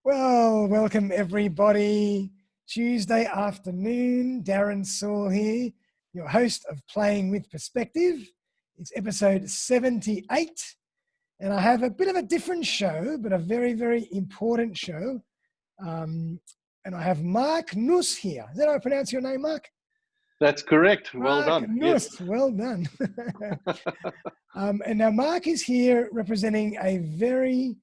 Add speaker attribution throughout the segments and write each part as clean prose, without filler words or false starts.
Speaker 1: Well, welcome everybody. Tuesday afternoon, Darren Saul here, your host of Playing with Perspective. It's episode 78, and I have a bit of a different show, but a very, very important show. And I have Marc Nuss here. Is that how I pronounce your name, Marc?
Speaker 2: That's correct. Well
Speaker 1: Marc
Speaker 2: done.
Speaker 1: Nuss,
Speaker 2: Yes.
Speaker 1: well done. And now Marc is here representing a very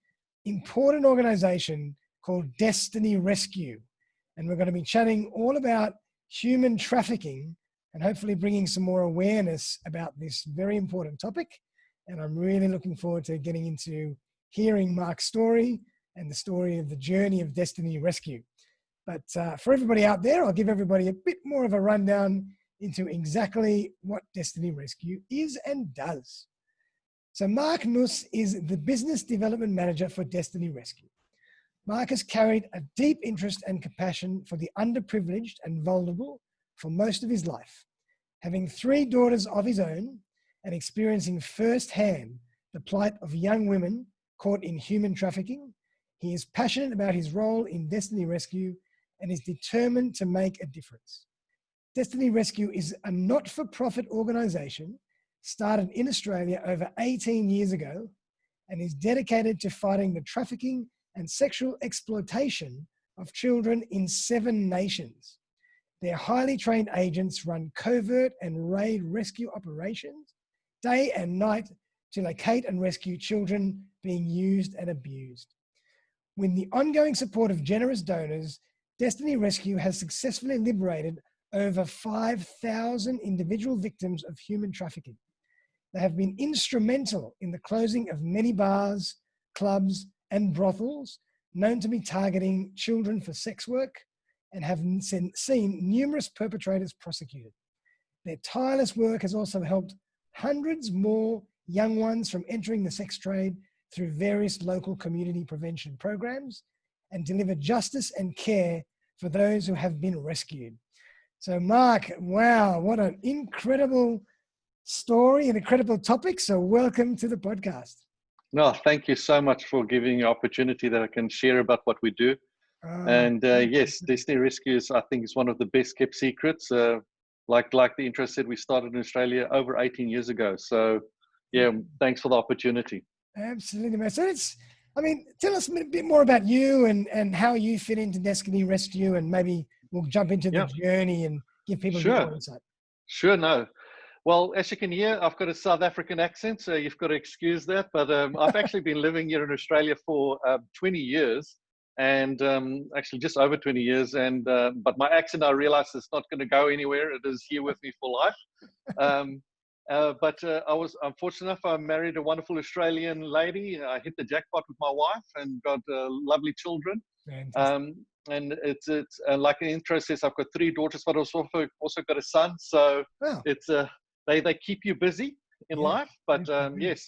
Speaker 1: important organization called Destiny Rescue. And we're going to be chatting all about human trafficking and hopefully bringing some more awareness about this very important topic. And I'm really looking forward to getting into hearing Marc's story and the story of the journey of Destiny Rescue. But for everybody out there, I'll give everybody a bit more of a rundown into exactly what Destiny Rescue is and does. So Marc Nuss is the Business Development Manager for Destiny Rescue. Marc has carried a deep interest and compassion for the underprivileged and vulnerable for most of his life. Having 3 daughters of his own and experiencing firsthand the plight of young women caught in human trafficking, he is passionate about his role in Destiny Rescue and is determined to make a difference. Destiny Rescue is a not-for-profit organization started in Australia over 18 years ago and is dedicated to fighting the trafficking and sexual exploitation of children in 7 nations. Their highly trained agents run covert and raid rescue operations day and night to locate and rescue children being used and abused. With the ongoing support of generous donors, Destiny Rescue has successfully liberated over 5,000 individual victims of human trafficking. They have been instrumental in the closing of many bars, clubs, and brothels known to be targeting children for sex work and have seen numerous perpetrators prosecuted. Their tireless work has also helped hundreds more young ones from entering the sex trade through various local community prevention programs and deliver justice and care for those who have been rescued. So Marc, wow, what an incredible story and incredible topic. So welcome to the podcast.
Speaker 2: No, thank you so much for giving the opportunity that I can share about what we do. Yes, Destiny Rescue is, I think, is one of the best kept secrets. Like the intro said, we started in Australia over 18 years ago. So yeah, thanks for the opportunity.
Speaker 1: Absolutely, man. So tell us a bit more about you and how you fit into Destiny Rescue, and maybe we'll jump into the journey and give people a bit more insight.
Speaker 2: Sure, no. Well, as you can hear, I've got a South African accent, so you've got to excuse that. But I've actually been living here in Australia for 20 years, and actually just over 20 years. And but my accent, I realize, it's not going to go anywhere. It is here with me for life. But I'm fortunate enough. I married a wonderful Australian lady. I hit the jackpot with my wife and got lovely children. And it's like an intro says, I've got 3 daughters, but also got a son. So it's they keep you busy in life. But yes,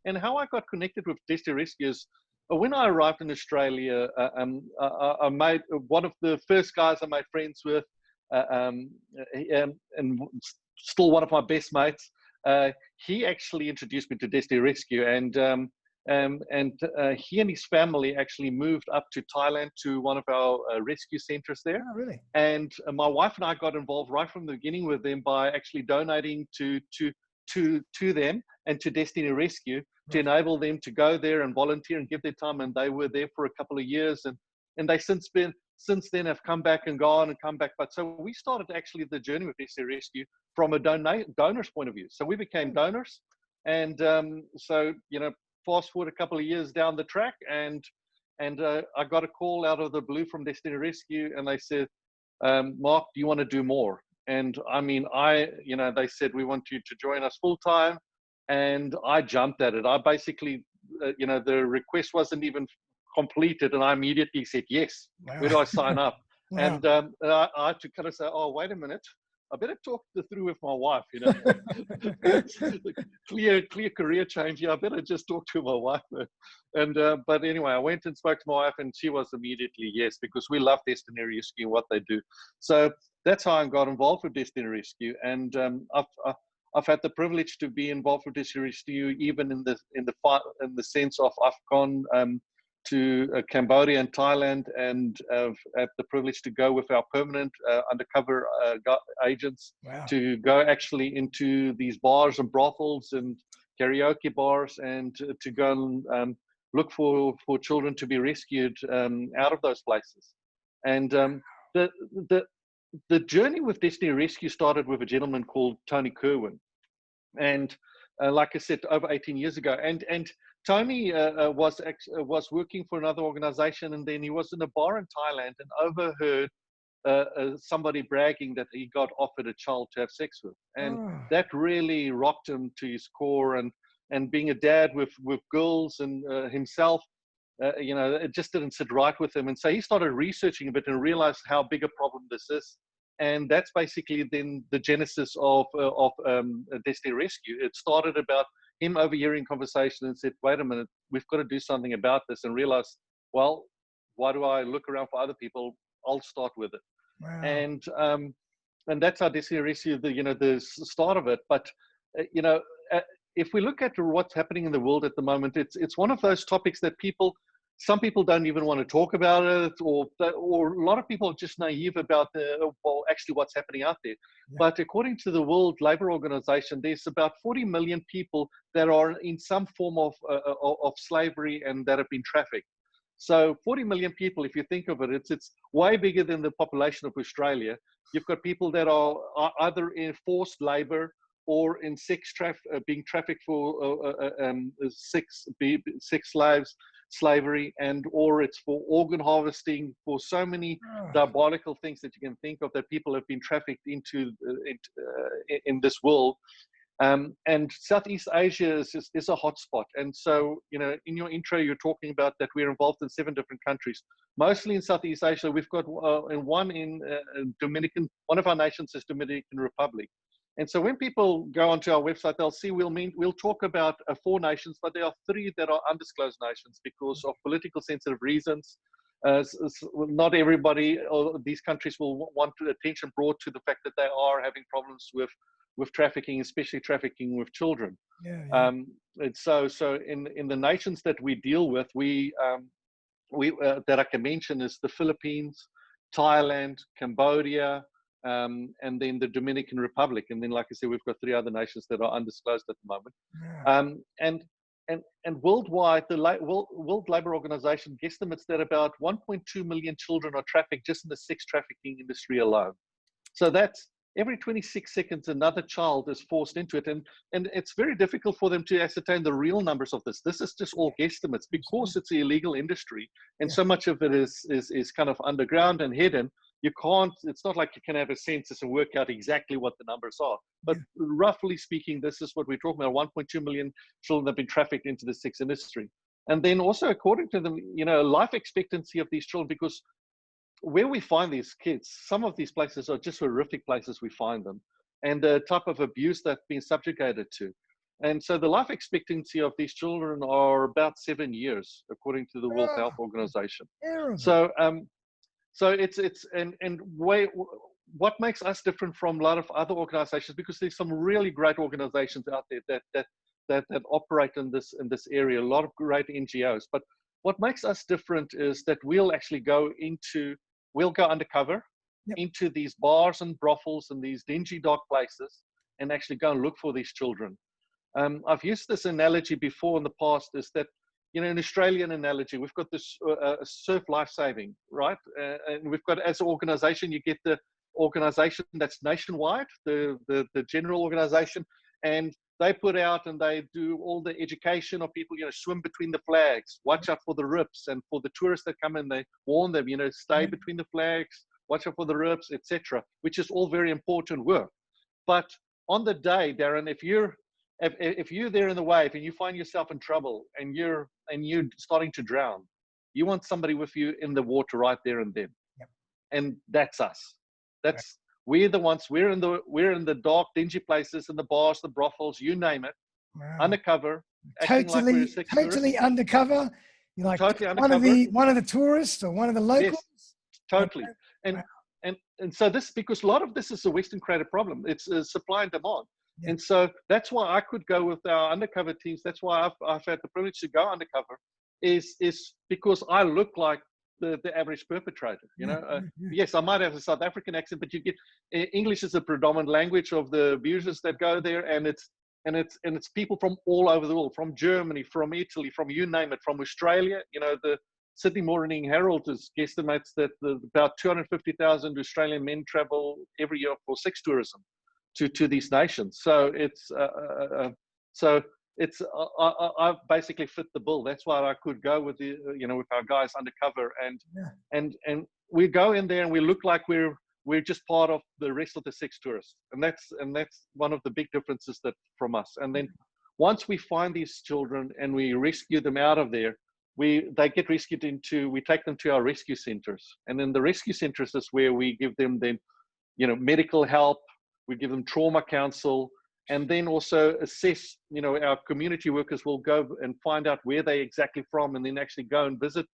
Speaker 2: and how I got connected with Destiny Rescue is when I arrived in Australia, I made one of the first guys I made friends with, and still one of my best mates. He actually introduced me to Destiny Rescue, and he and his family actually moved up to Thailand to one of our rescue centers there.
Speaker 1: Oh, really?
Speaker 2: And my wife and I got involved right from the beginning with them by actually donating to them and to Destiny Rescue to enable them to go there and volunteer and give their time. And they were there for a couple of years, and they since then have come back and gone and come back. But so we started actually the journey with Destiny Rescue from a donor's point of view. So we became donors, and so fast forward a couple of years down the track, and I got a call out of the blue from Destiny Rescue, and they said, Marc, do you want to do more? And I mean, they said, we want you to join us full time, and I jumped at it. I basically, the request wasn't even completed, and I immediately said yes. Wow. Where do I sign up? Wow. And I had to kind of say, oh, wait a minute. I better talk through with my wife, clear career change. Yeah, I better just talk to my wife. And but anyway, I went and spoke to my wife, and she was immediately yes, because we love Destiny Rescue and what they do. So that's how I got involved with Destiny Rescue, and I've had the privilege to be involved with Destiny Rescue even in the sense of I've gone Cambodia and Thailand, and have the privilege to go with our permanent undercover agents
Speaker 1: Wow.
Speaker 2: to go actually into these bars and brothels and karaoke bars, and to go and look for children to be rescued out of those places. And the the journey with Destiny Rescue started with a gentleman called Tony Kerwin, and like I said, over 18 years ago. And Tony was working for another organization, and then he was in a bar in Thailand and overheard somebody bragging that he got offered a child to have sex with, and that really rocked him to his core. And being a dad with girls and himself, it just didn't sit right with him. And so he started researching a bit and realized how big a problem this is. And that's basically then the genesis of Destiny Rescue. It started about him overhearing conversation and said, wait a minute, we've got to do something about this, and realized, well, why do I look around for other people? I'll start with it.
Speaker 1: Wow.
Speaker 2: And that's how Destiny Rescue, the start of it. But, if we look at what's happening in the world at the moment, it's one of those topics that some people don't even want to talk about it, or a lot of people are just naive about actually what's happening out there. Yeah. But according to the World Labour Organization, there's about 40 million people that are in some form of slavery and that have been trafficked. So 40 million people, if you think of it, it's way bigger than the population of Australia. You've got people that are either in forced labor or in being trafficked for sex slavery, or it's for organ harvesting, for so many diabolical things that you can think of that people have been trafficked into in this world. And Southeast Asia is a hotspot. And so, in your intro, you're talking about that we're involved in 7 different countries, mostly in Southeast Asia. We've got one in Dominican. One of our nations is Dominican Republic. And so when people go onto our website, they'll see we'll talk about 4 nations, but there are 3 that are undisclosed nations because of political sensitive reasons. Not everybody or these countries will want attention brought to the fact that they are having problems with trafficking, especially trafficking with children.
Speaker 1: Yeah.
Speaker 2: And so in the nations that we deal with, we that I can mention is the Philippines, Thailand, Cambodia, and then the Dominican Republic. And then, like I said, we've got 3 other nations that are undisclosed at the moment. Yeah. And worldwide, the World Labour Organization guesstimates that about 1.2 million children are trafficked just in the sex trafficking industry alone. So that's every 26 seconds, another child is forced into it. And it's very difficult for them to ascertain the real numbers of this. This is just all guesstimates because it's an illegal industry. And so much of it is kind of underground and hidden. You can't, it's not like you can have a census and work out exactly what the numbers are. But roughly speaking, this is what we're talking about. 1.2 million children have been trafficked into the sex industry. And then also, according to them, life expectancy of these children, because where we find these kids, some of these places are just horrific places we find them, and the type of abuse they've been subjugated to. And so the life expectancy of these children are about 7 years, according to the World Health Organization. So, what makes us different from a lot of other organizations, because there's some really great organizations out there that operate in this area, a lot of great NGOs. But what makes us different is that we'll actually go undercover into these bars and brothels and these dingy, dark places, and actually go and look for these children. I've used this analogy before in the past, is that, an Australian analogy, we've got this surf lifesaving, right? And we've got, as an organization, you get the organization that's nationwide, the general organization, and they put out and they do all the education of people, swim between the flags, watch out for the rips, and for the tourists that come in, they warn them, stay between the flags, watch out for the rips, etc., which is all very important work. But on the day, Darren, if you're there in the wave and you find yourself in trouble and you're starting to drown, you want somebody with you in the water right there and then.
Speaker 1: Yep.
Speaker 2: And that's us. We're the ones. We're in the dark, dingy places, in the bars, the brothels, you name it. Wow. Undercover,
Speaker 1: totally undercover. You're like totally one of the tourists or one of the locals.
Speaker 2: Yes, totally. And so this, because a lot of this is a Western created problem. It's supply and demand. Yeah. And so that's why I could go with our undercover teams. That's why I've had the privilege to go undercover is because I look like the average perpetrator. Yes, I might have a South African accent, but you get English is the predominant language of the abusers that go there, and it's people from all over the world, from Germany, from Italy, from you name it, from Australia. The Sydney Morning Herald guesstimates that about 250,000 Australian men travel every year for sex tourism to these nations. So I basically fit the bill. That's why I could go with with our guys undercover, and we go in there and we look like we're just part of the rest of the sex tourists, and that's one of the big differences that from us. And then once we find these children and we rescue them out of there, they get rescued we take them to our rescue centers, and in the rescue centers is where we give them then medical help, we give them trauma counsel, and then also assess. Our community workers will go and find out where they exactly from, and then actually go and visit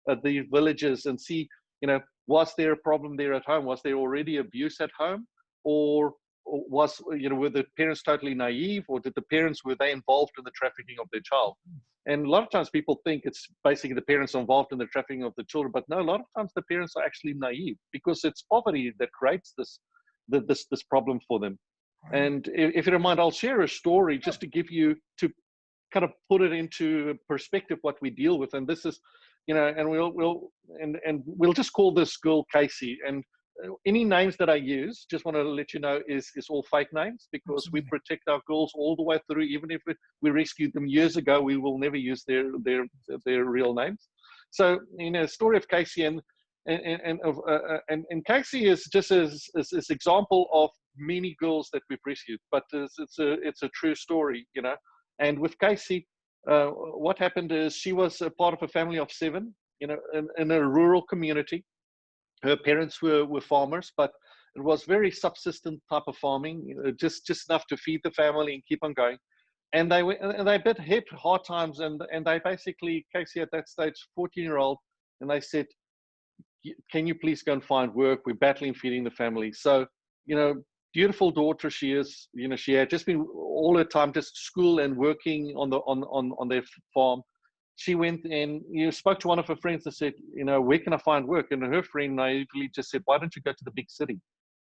Speaker 2: the villages and see, was there a problem there at home? Was there already abuse at home? Or was, were the parents totally naive, or were they involved in the trafficking of their child? And a lot of times people think it's basically the parents are involved in the trafficking of the children, but no, a lot of times the parents are actually naive, because it's poverty that creates this problem for them. And if you don't mind, I'll share a story just to give you, to kind of put it into perspective what we deal with. And this is, and we'll just call this girl Casey. And any names that I use, just want to let you know, is all fake names, because we protect our girls all the way through. Even if we rescued them years ago, we will never use their real names. So, story of Casey and Casey is just as example of many girls that we've rescued, but it's a true story, And with Casey, what happened is she was a part of a family of 7, in a rural community. Her parents were farmers, but it was very subsistent type of farming, just enough to feed the family and keep on going. And they hit hard times, and they basically, Casey at that stage, 14-year-old, and they said, can you please go and find work? We're battling feeding the family. So, beautiful daughter she is. She had just been all her time just school and working on their farm. She went and spoke to one of her friends and said, where can I find work? And her friend naively just said, why don't you go to the big city,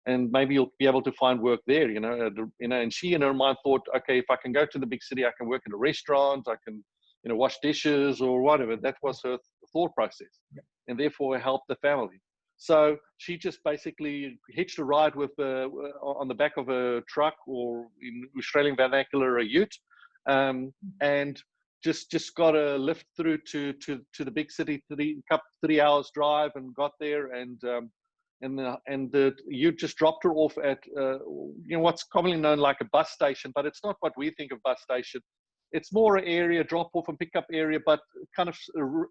Speaker 2: and maybe you'll be able to find work there. And she in her mind thought, okay, if I can go to the big city, I can work in a restaurant, I can wash dishes or whatever. That was her thought process, and therefore help the family. So she just basically hitched a ride with on the back of a truck, or in Australian vernacular, a ute, and just got a lift through to the big city, 3 hours drive, and got there, and the ute just dropped her off at what's commonly known like a bus station, but it's not what we think of bus station. It's more an area, drop off and pick up area, but kind of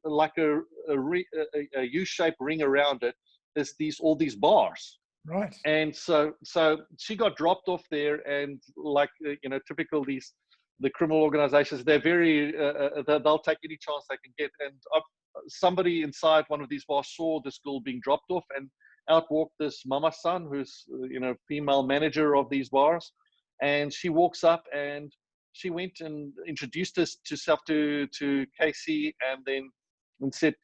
Speaker 2: like a U-shaped ring around it is all these bars.
Speaker 1: Right.
Speaker 2: And so she got dropped off there, and like typical the criminal organizations, they're very they'll take any chance they can get. And somebody inside one of these bars saw this girl being dropped off, and out walked this mama son, who's female manager of these bars, and she walks up and she went and introduced herself to Casey, and said,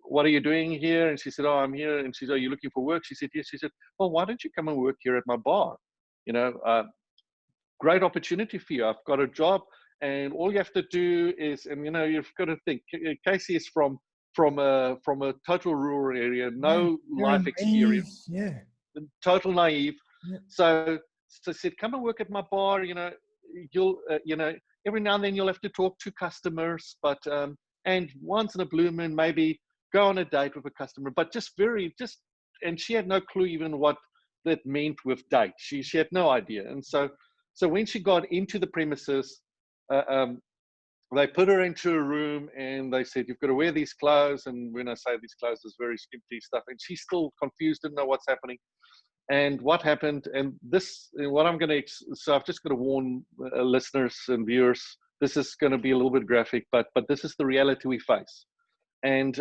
Speaker 2: what are you doing here? And she said, oh, I'm here. And she said, are you looking for work? She said, yes. She said, well, why don't you come and work here at my bar? Great opportunity for you. I've got a job, and all you have to do is, and you've got to think, Casey is from a total rural area, no life experience, total naive. Yeah. So I said, come and work at my bar. You'll every now and then you'll have to talk to customers, but and once in a blue moon maybe go on a date with a customer, but and she had no clue even what that meant with date. She had no idea. And so when she got into the premises, they put her into a room and they said, you've got to wear these clothes. And when I say these clothes, it's very skimpy stuff, and she's still confused, didn't know what's happening. And what happened, and so I've just got to warn listeners and viewers, this is going to be a little bit graphic, but this is the reality we face. And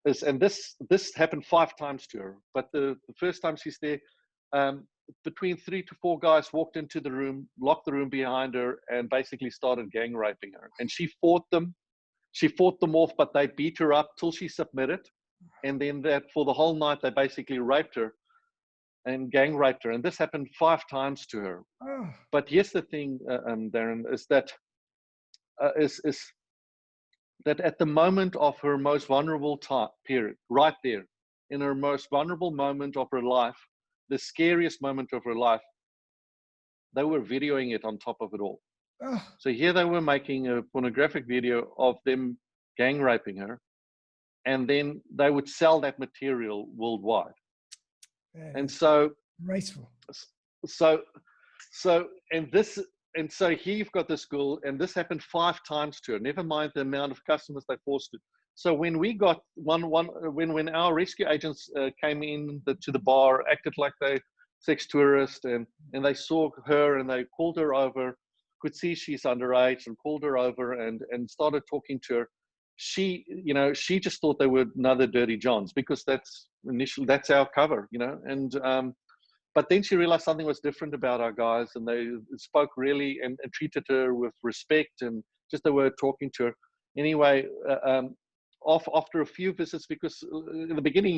Speaker 2: this happened 5 times to her. But the first time she's there, between 3 to 4 guys walked into the room, locked the room behind her, and basically started gang raping her. And she fought them. she fought them off, but they beat her up till she submitted. And then that for the whole night, they basically raped her and gang raped her. And this happened 5 times to her.
Speaker 1: Oh,
Speaker 2: But here's the thing, Darren, is that that at the moment of her most vulnerable time period, right there, in her most vulnerable moment of her life, the scariest moment of her life, they were videoing it on top of it all.
Speaker 1: oh,
Speaker 2: So here they were making a pornographic video of them gang raping her, and then they would sell that material worldwide. And so,
Speaker 1: graceful.
Speaker 2: so, and so here you've got this girl, and this happened 5 times to her. Never mind the amount of customers they forced it. So when we got when our rescue agents came in to the bar, acted like they sex tourists, and they saw her and they called her over, could see she's underage, and called her over and started talking to her. She just thought they were another Dirty Johns, because that's our cover, and but then she realized something was different about our guys, and they spoke really and treated her with respect, and just they were talking to her. Anyway, after a few visits, because in the beginning,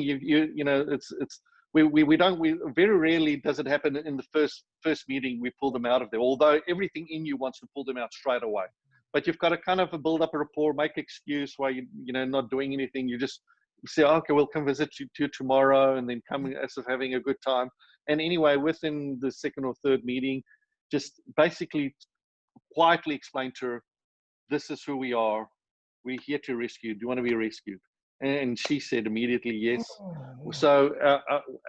Speaker 2: we very rarely does it happen in the first meeting we pull them out of there, although everything in you wants to pull them out straight away. But you've got to kind of build up a rapport, make excuse why you're not doing anything. You just say, okay, we'll come visit you tomorrow, and then come as if having a good time. And anyway, within the second or third meeting, just basically quietly explain to her, this is who we are. We're here to rescue. Do you want to be rescued? And she said immediately yes.
Speaker 1: Oh.
Speaker 2: So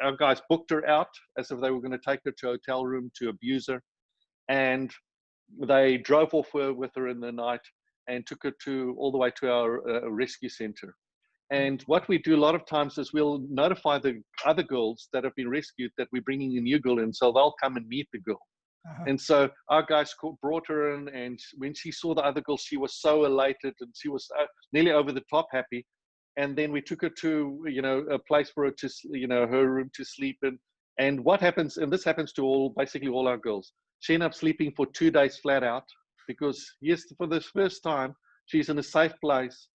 Speaker 2: our guys booked her out as if they were going to take her to a hotel room to abuse her. And they drove off with her in the night and took her all the way to our rescue center. And what we do a lot of times is we'll notify the other girls that have been rescued that we're bringing a new girl in, so they'll come and meet the girl. And so our guys brought her in, and when she saw the other girl, she was so elated, and she was nearly over the top happy. And then we took her to a place for her to her room to sleep in. And what happens, and this happens to basically all our girls, she ended up sleeping for 2 days flat out, because yes, for the first time she's in a safe place,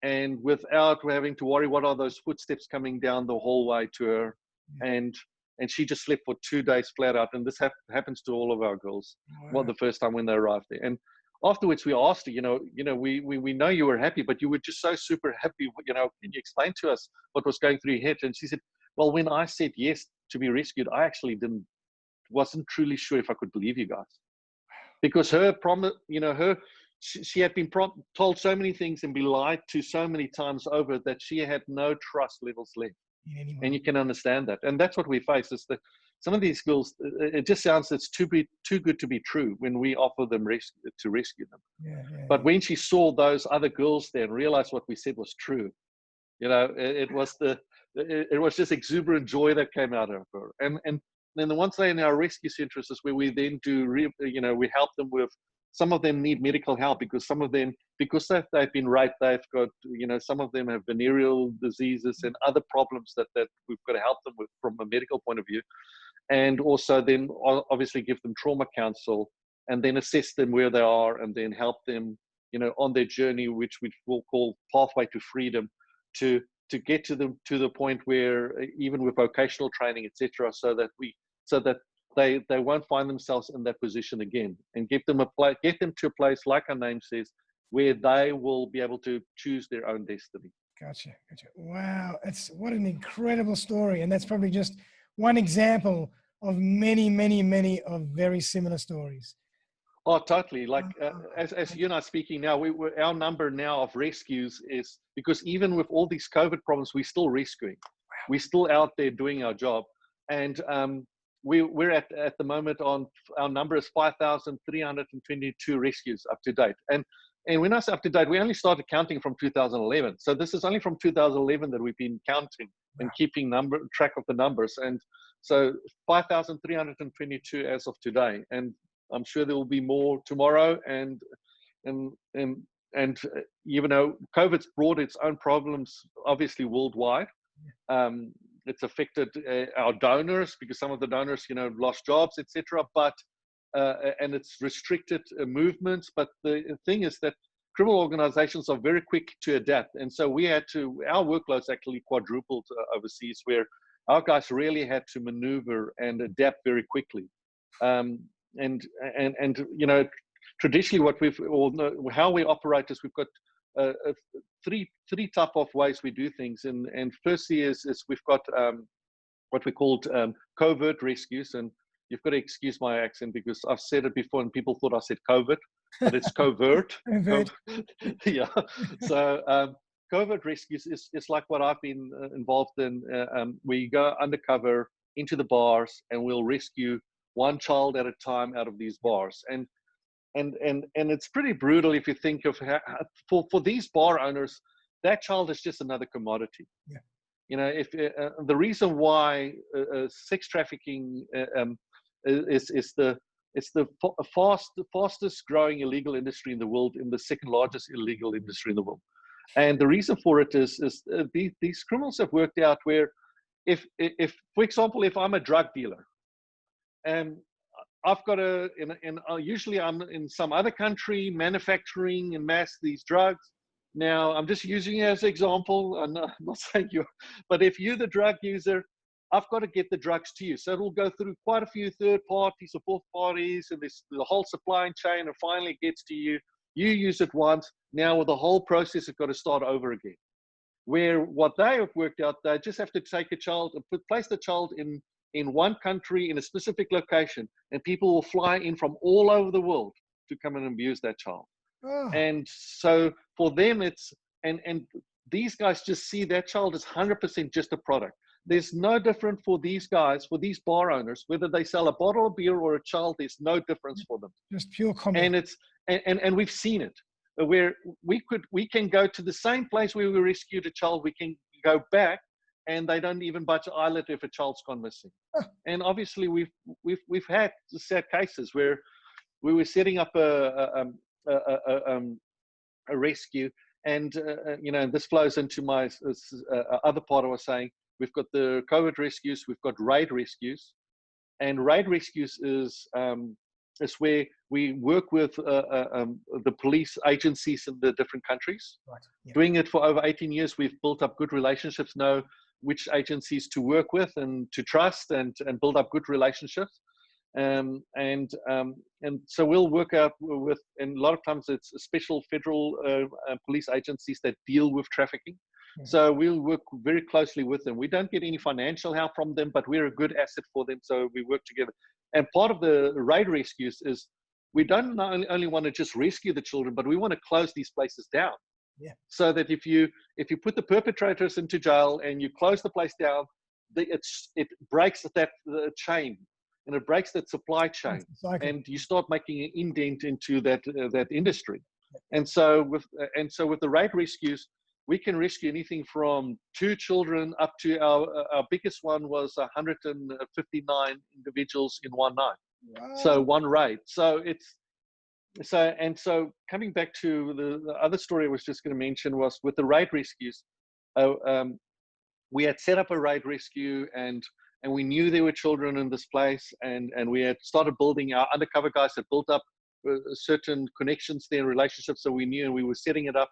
Speaker 2: and without having to worry what are those footsteps coming down the hallway to her. And she just slept for 2 days flat out. And this happens to all of our girls.
Speaker 1: Wow.
Speaker 2: Well, the first time when they arrived there. And afterwards we asked her, we know you were happy, but you were just so super happy, can you explain to us what was going through your head? And she said, well, when I said yes to be rescued, I actually wasn't truly sure if I could believe you guys, because her promise, she had been told so many things and be lied to so many times over that she had no trust levels left. And you can understand that. And that's what we face, is that some of these girls, it just sounds it's too good to be true when we offer them to rescue them. But when she saw those other girls there and realized what we said was true, it was just exuberant joy that came out of her. And then the ones that are in our rescue centers is where we then do, we help them with. Some of them need medical help, because some of them, because they've been raped, they've got, some of them have venereal diseases and other problems that we've got to help them with from a medical point of view. And also then obviously give them trauma counsel, and then assess them where they are, and then help them, on their journey, which we will call Pathway to Freedom, to get to the point where, even with vocational training, etc., so that they won't find themselves in that position again, and get them to a place, like our name says, where they will be able to choose their own destiny.
Speaker 1: Gotcha. Wow, what an incredible story, and that's probably just one example of many, many, many of very similar stories.
Speaker 2: Oh, totally. Like as you and I are speaking now, our number now of rescues is, because even with all these COVID problems, we're still rescuing. We're still out there doing our job, and we're at the moment on our number is 5,322 rescues up to date. And when I say up to date, we only started counting from 2011. So this is only from 2011 that we've been counting and keeping track of the numbers. And so 5,322 as of today. And I'm sure there will be more tomorrow. And COVID's brought its own problems, obviously worldwide. It's affected our donors, because some of the donors, lost jobs, etc. But and it's restricted movements. But the thing is that criminal organizations are very quick to adapt. And so we had to, our workloads actually quadrupled overseas, where our guys really had to maneuver and adapt very quickly. And you know, traditionally what we've, or how we operate is we've got three type of ways we do things. And firstly is we've got what we called covert rescues. And you've got to excuse my accent because I've said it before and people thought I said covert, but it's covert. Yeah. So covert rescues is like what I've been involved in. We go undercover into the bars and we'll rescue one child at a time out of these bars. And it's pretty brutal if you think of how, for these bar owners, that child is just another commodity.
Speaker 1: Yeah.
Speaker 2: You know, if the reason why sex trafficking is the fastest growing illegal industry in the world, in the second largest illegal industry in the world, and the reason for it is these criminals have worked out where if for example, if I'm a drug dealer and I've got usually I'm in some other country manufacturing and mass these drugs. Now, I'm just using it as an example. I'm not saying you, but if you're the drug user, I've got to get the drugs to you. So it'll go through quite a few third parties or fourth parties, and this the whole supply chain, and finally it gets to you. You use it once. Now, with the whole process, it's got to start over again. Where what they have worked out, they just have to take a child and place the child in one country in a specific location, and people will fly in from all over the world to come and abuse that child.
Speaker 1: Oh.
Speaker 2: And so for them, it's, and these guys just see that child as 100% just a product. There's no different for these guys, for these bar owners, whether they sell a bottle of beer or a child, there's no difference for them.
Speaker 1: Just pure comedy.
Speaker 2: And it's, and we've seen it where we can go to the same place where we rescued a child, we can go back and they don't even budge an eyelid if a child's gone missing. And obviously we've had sad cases where we were setting up a rescue, and you know, this flows into my other part I was saying. We've got the covert rescues, we've got raid rescues, and raid rescues is where we work with the police agencies in the different countries.
Speaker 1: Right. Yeah.
Speaker 2: Doing it for over 18 years, we've built up good relationships, know which agencies to work with and to trust, and build up good relationships. And so we'll work out with, and a lot of times it's special federal police agencies that deal with trafficking.
Speaker 1: Yeah.
Speaker 2: So we'll work very closely with them. We don't get any financial help from them, but we're a good asset for them. So we work together. And part of the raid rescues is we don't only want to just rescue the children, but we want to close these places down.
Speaker 1: Yeah.
Speaker 2: So that if you put the perpetrators into jail and you close the place down, it breaks that chain, and it breaks that supply chain, and you start making an indent into that industry. And so with the raid rescues, we can rescue anything from 2 children up to our biggest one was 159 individuals in one night.
Speaker 1: Wow.
Speaker 2: So one raid. So coming back to the other story I was just going to mention was with the raid rescues. We had set up a raid rescue, and we knew there were children in this place, and we had started building. Our undercover guys had built up certain connections there, relationships, so we knew, and we were setting it up.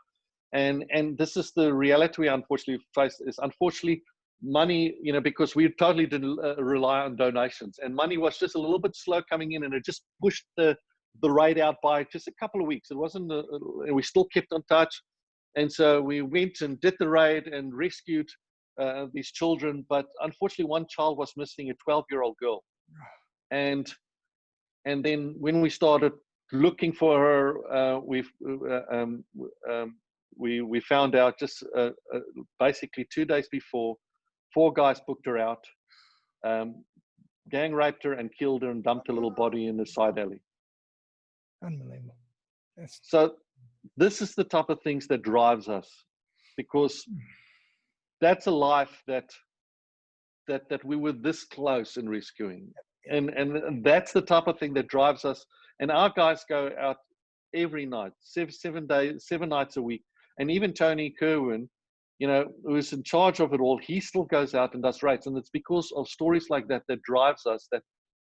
Speaker 2: And this is the reality we unfortunately face, is unfortunately money, you know, because we totally didn't rely on donations, and money was just a little bit slow coming in, and it just pushed the raid out by just a couple of weeks. It wasn't, and we still kept on touch. And so we went and did the raid and rescued these children, but unfortunately one child was missing, a 12-year-old girl. And then when we started looking for her, we found out just basically 2 days before, 4 guys booked her out, gang raped her and killed her and dumped her little body in the side alley.
Speaker 1: Unbelievable.
Speaker 2: So this is the type of things that drives us, because that's a life that we were this close in rescuing. And that's the type of thing that drives us. And our guys go out every night, 7 nights a week. And even Tony Kerwin, you know, who's in charge of it all, he still goes out and does raids. And it's because of stories like that that drives us, that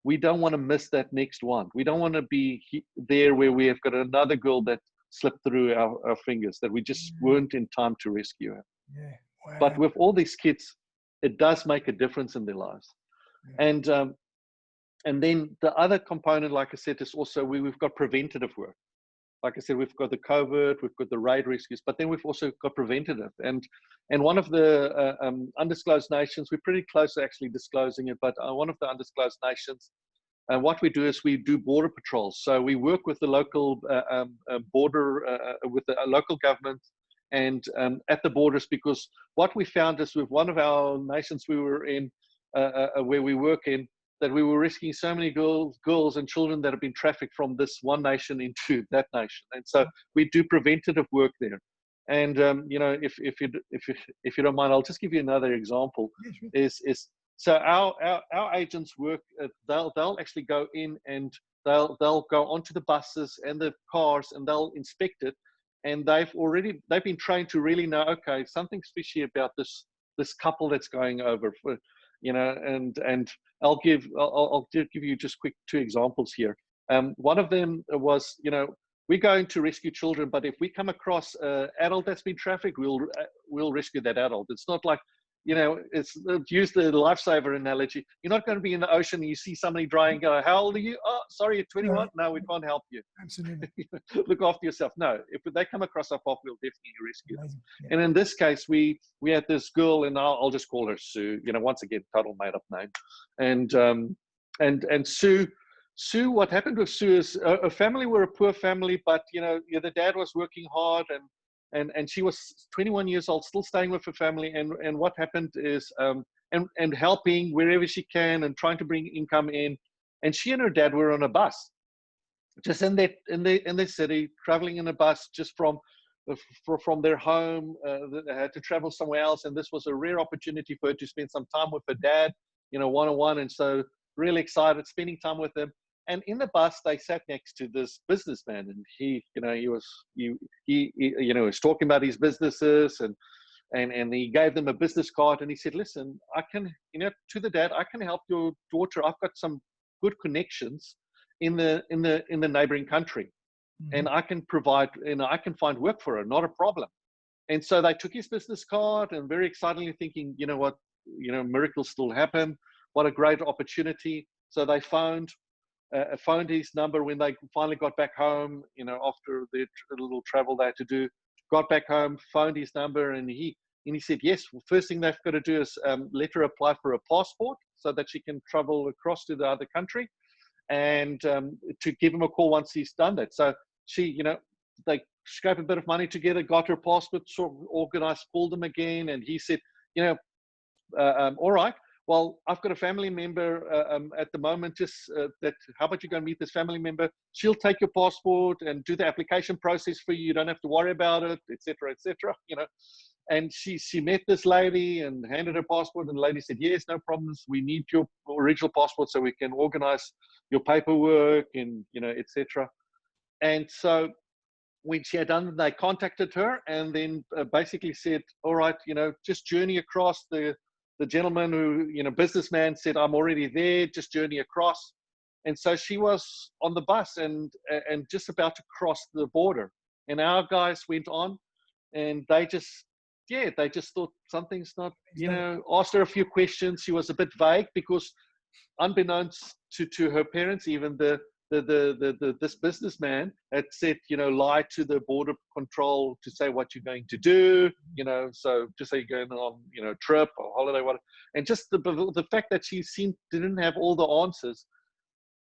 Speaker 2: we don't want to miss that next one. We don't want to be there where we have got another girl that slipped through our fingers, that we just weren't in time to rescue her.
Speaker 1: Yeah. Wow.
Speaker 2: But with all these kids, it does make a difference in their lives.
Speaker 1: Yeah.
Speaker 2: And then the other component, like I said, is also we've got preventative work. Like I said, we've got the covert, we've got the raid rescues, but then we've also got preventative. And one of the undisclosed nations, we're pretty close to actually disclosing it, but one of the undisclosed nations, what we do is we do border patrols. So we work with the local border, with the local government and at the borders, because what we found is with one of our nations we were in, where we work in, that we were rescuing so many girls and children that have been trafficked from this one nation into that nation. And so we do preventative work there. And you know, if you don't mind, I'll just give you another example.
Speaker 1: Yeah, sure.
Speaker 2: So our agents work. They'll actually go in and they'll go onto the buses and the cars and they'll inspect it. And they've been trained to really know, okay, something's fishy about this couple that's going over, for, you know, and I'll give you just quick two examples here. One of them was, you know, we're going to rescue children, but if we come across an adult that's been trafficked, we'll rescue that adult. It's not like, you know, use the lifesaver analogy. You're not going to be in the ocean and you see somebody drying, go, how old are you? Oh, sorry, you're 21. No, we can't help you.
Speaker 1: Absolutely.
Speaker 2: Look after yourself. No, if they come across our path, we'll definitely rescue them.
Speaker 1: Yeah.
Speaker 2: And in this case, we had this girl, and I'll just call her Sue. You know, once again, total made-up name. And Sue, what happened with Sue is a family were a poor family, but you know, the dad was working hard, and she was 21 years old, still staying with her family. And what happened is, and helping wherever she can and trying to bring income in. And she and her dad were on a bus, just in the city, traveling in a bus just from their home. They had to travel somewhere else, and this was a rare opportunity for her to spend some time with her dad, you know, one-on-one. And so really excited, spending time with him. And in the bus, they sat next to this businessman, and he was talking about his businesses, and he gave them a business card, and he said, "Listen, I can, you know, to the dad, I can help your daughter. I've got some good connections in the neighboring country, and I can provide, and I can find work for her, not a problem." And so they took his business card, and very excitedly thinking, you know what, you know, miracles still happen. What a great opportunity. So they phoned his number when they finally got back home, you know, after the little travel they had to do. Got back home, phoned his number, and he said, yes, well, first thing they've got to do is let her apply for a passport so that she can travel across to the other country, and to give him a call once he's done that. So she, you know, they scraped a bit of money together, got her passport, sort of organized, called him again, and he said, you know, all right, well, I've got a family member at the moment, just how about you go and meet this family member? She'll take your passport and do the application process for you. You don't have to worry about it, etc., you know. And she met this lady and handed her passport, and the lady said, yes, no problems. We need your original passport so we can organize your paperwork and, you know, etc. And so when she had done, they contacted her and then basically said, all right, you know, just journey across. The gentleman who, you know, businessman said, I'm already there, just journey across. And so she was on the bus and just about to cross the border. And our guys went on, and they just thought something's not, you know, asked her a few questions. She was a bit vague because unbeknownst to her parents, even this businessman had said, you know, lie to the border control to say what you're going to do, you know, so just say you're going on, you know, trip or holiday, whatever. And just the fact that she didn't have all the answers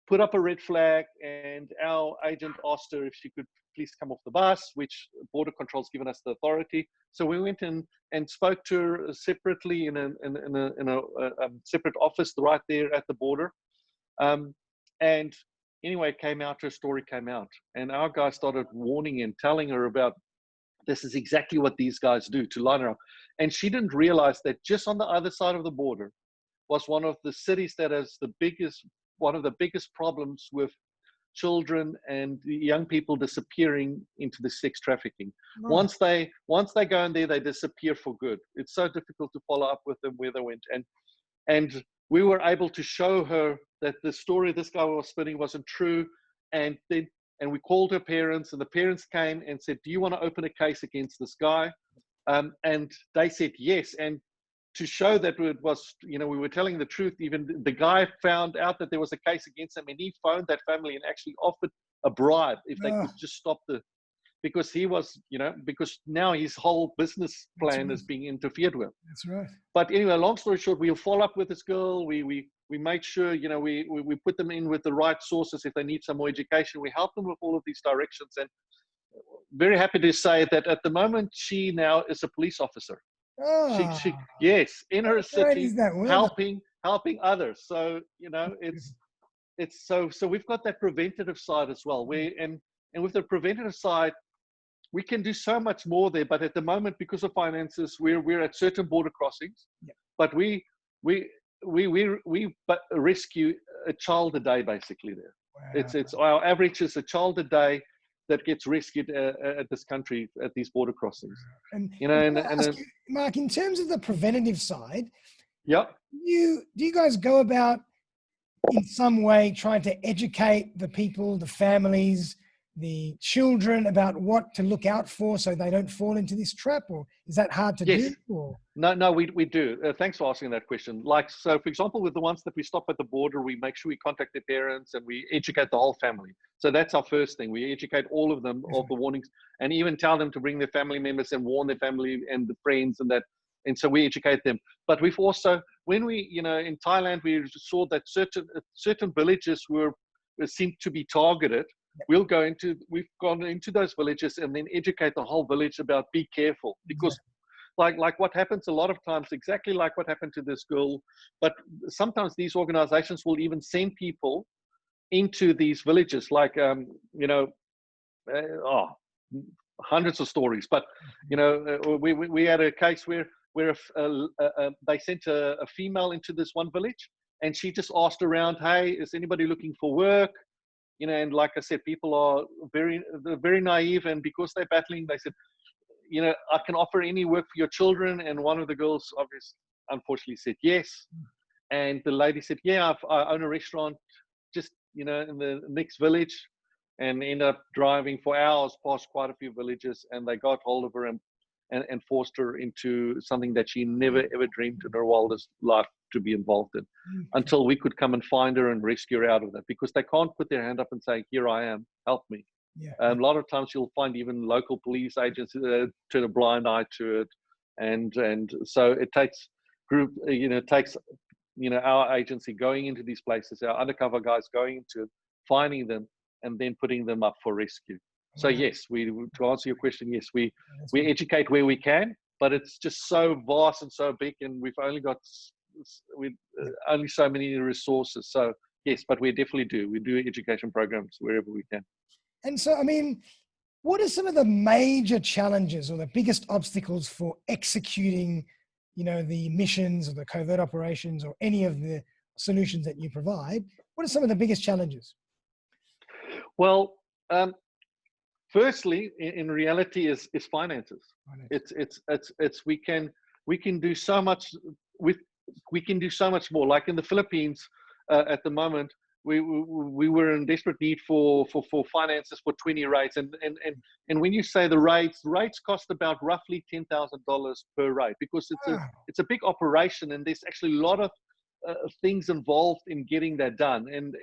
Speaker 2: put up a red flag, and our agent asked her if she could please come off the bus, which border control's given us the authority. So we went in and spoke to her separately in a separate office right there at the border. And anyway, her story came out, and our guy started warning and telling her about, this is exactly what these guys do to line her up. And she didn't realize that just on the other side of the border was one of the cities that has one of the biggest problems with children and young people disappearing into the sex trafficking. Once they go in there, they disappear for good. It's so difficult to follow up with them where they went. And we were able to show her that the story this guy was spinning wasn't true. And then and we called her parents, and the parents came and said, do you want to open a case against this guy? And they said yes. And to show that it was, we were telling the truth, even the guy found out that there was a case against him, and he phoned that family and actually offered a bribe if they could just stop because he was, because now his whole business plan is being interfered with.
Speaker 1: That's right.
Speaker 2: But anyway, long story short, we'll follow up with this girl. We made sure, we put them in with the right sources if they need some more education. We help them with all of these directions. And very happy to say that at the moment, she now is a police officer. She yes, in her city, helping others. So, it's so we've got that preventative side as well. And with the preventative side, we can do so much more there. But at the moment, because of finances, we're at certain border crossings. Yeah. But we rescue a child a day basically there. Wow. It's our average is a child a day that gets rescued at this country at these border crossings. And
Speaker 1: Marc, in terms of the preventative side,
Speaker 2: yep.
Speaker 1: Do you guys go about in some way trying to educate the people, the families, the children about what to look out for so they don't fall into this trap, or is that hard to do? Or?
Speaker 2: No, we do. Thanks for asking that question. So for example, with the ones that we stop at the border, we make sure we contact their parents and we educate the whole family. So that's our first thing. We educate all of them of the warnings, and even tell them to bring their family members and warn their family and the friends and that. And so we educate them. But we've also, when we, in Thailand, we saw that certain villages seemed to be targeted. We've gone into those villages and then educate the whole village about be careful, because like what happens a lot of times, exactly like what happened to this girl, but sometimes these organizations will even send people into these villages, like, hundreds of stories. But, we had a case where they sent a female into this one village, and she just asked around, hey, is anybody looking for work? And like I said, people are very naive, and because they're battling, they said, I can offer any work for your children. And one of the girls obviously, unfortunately, said yes. And the lady said, yeah, I own a restaurant just, in the next village, and ended up driving for hours past quite a few villages, and they got hold of her and forced her into something that she never ever dreamed in her wildest life to be involved in, until we could come and find her and rescue her out of that, because they can't put their hand up and say, here I am, help me. Yeah. A lot of times you'll find even local police agents turn a blind eye to it. And so it takes our agency going into these places, our undercover guys going into it, finding them, and then putting them up for rescue. So yes, to answer your question, yes, we educate where we can, but it's just so vast and so big, and we've only got only so many resources. So yes, but we definitely do. We do education programs wherever we can.
Speaker 1: And so, what are some of the major challenges or the biggest obstacles for executing, the missions or the covert operations or any of the solutions that you provide? What are some of the biggest challenges?
Speaker 2: Well, firstly, in reality, is finances. It's we can do so much we can do so much more. Like in the Philippines, at the moment, we were in desperate need for finances for 20 raids, and when you say the raids cost about roughly $10,000 per raid, because it's a big operation, and there's actually a lot of things involved in getting that done. And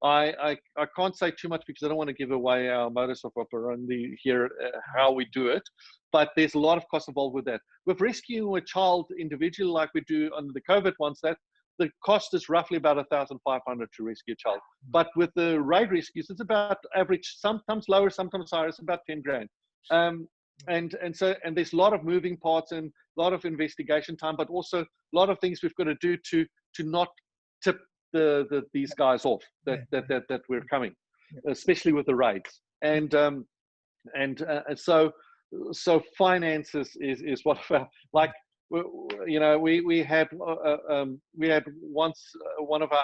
Speaker 2: I can't say too much because I don't want to give away our modus operandi here, how we do it, but there's a lot of cost involved with that. With rescuing a child individually, like we do on the COVID ones, that the cost is roughly about $1,500 to rescue a child. But with the raid rescues, it's about average, sometimes lower, sometimes higher. It's about 10 grand. And there's a lot of moving parts and a lot of investigation time, but also a lot of things we've got to do to not tip these guys off that we're coming, especially with the raids. So finances is what I felt like. We had once one of our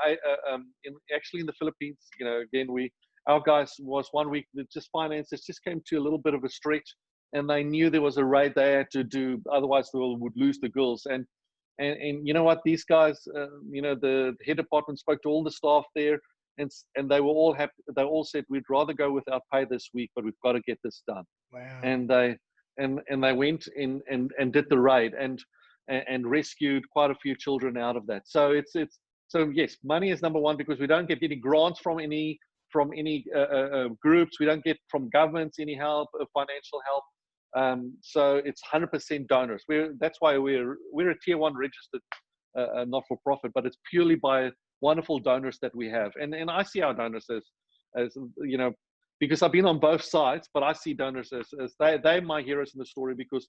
Speaker 2: actually in the Philippines. Again, our guys was 1 week that just finances just came to a little bit of a stretch, and they knew there was a raid they had to do, otherwise they would lose the girls. And you know what, these guys, the head department spoke to all the staff there, and they were all happy. They all said, we'd rather go without pay this week, but we've got to get this done.
Speaker 1: Wow.
Speaker 2: And they went in and did the raid and rescued quite a few children out of that. So so yes, money is number one, because we don't get any grants from any groups. We don't get from governments any help, financial help. So it's 100% donors. That's why we're a tier 1 registered not-for-profit, but it's purely by wonderful donors that we have. And I see our donors as you know, because I've been on both sides, but I see donors as they're my heroes in the story, because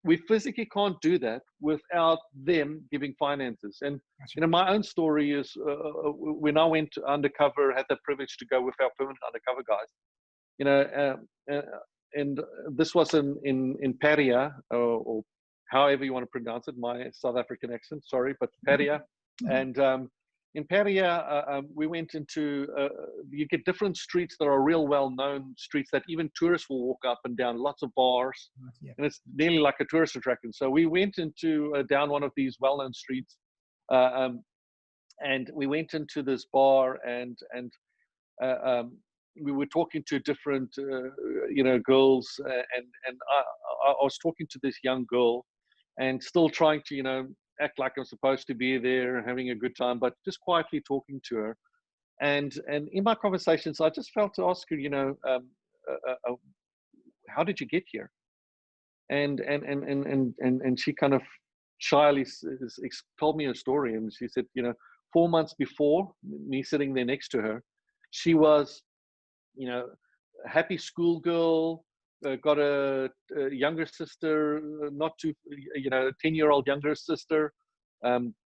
Speaker 2: we physically can't do that without them giving finances. And you know, my own story is when I went undercover, had the privilege to go with our permanent undercover guys. You know, and this was in Paria, or however you want to pronounce it. My South African accent, sorry, but Paria. And in Paria, we went into, you get different streets that are real well-known streets that even tourists will walk up and down, lots of bars, and it's nearly like a tourist attraction. So we went into, down one of these well-known streets, and we went into this bar, and we were talking to different, you know, girls, and I was talking to this young girl, and still trying to, you know, act like I'm supposed to be there, having a good time, but just quietly talking to her. And in my conversations, I just felt to ask her, you know, how did you get here? And she kind of shyly told me a story, and she said, you know, 4 months before me sitting there next to her, she was, you know, a happy schoolgirl, got a younger sister, not too, you know, a 10-year-old younger sister.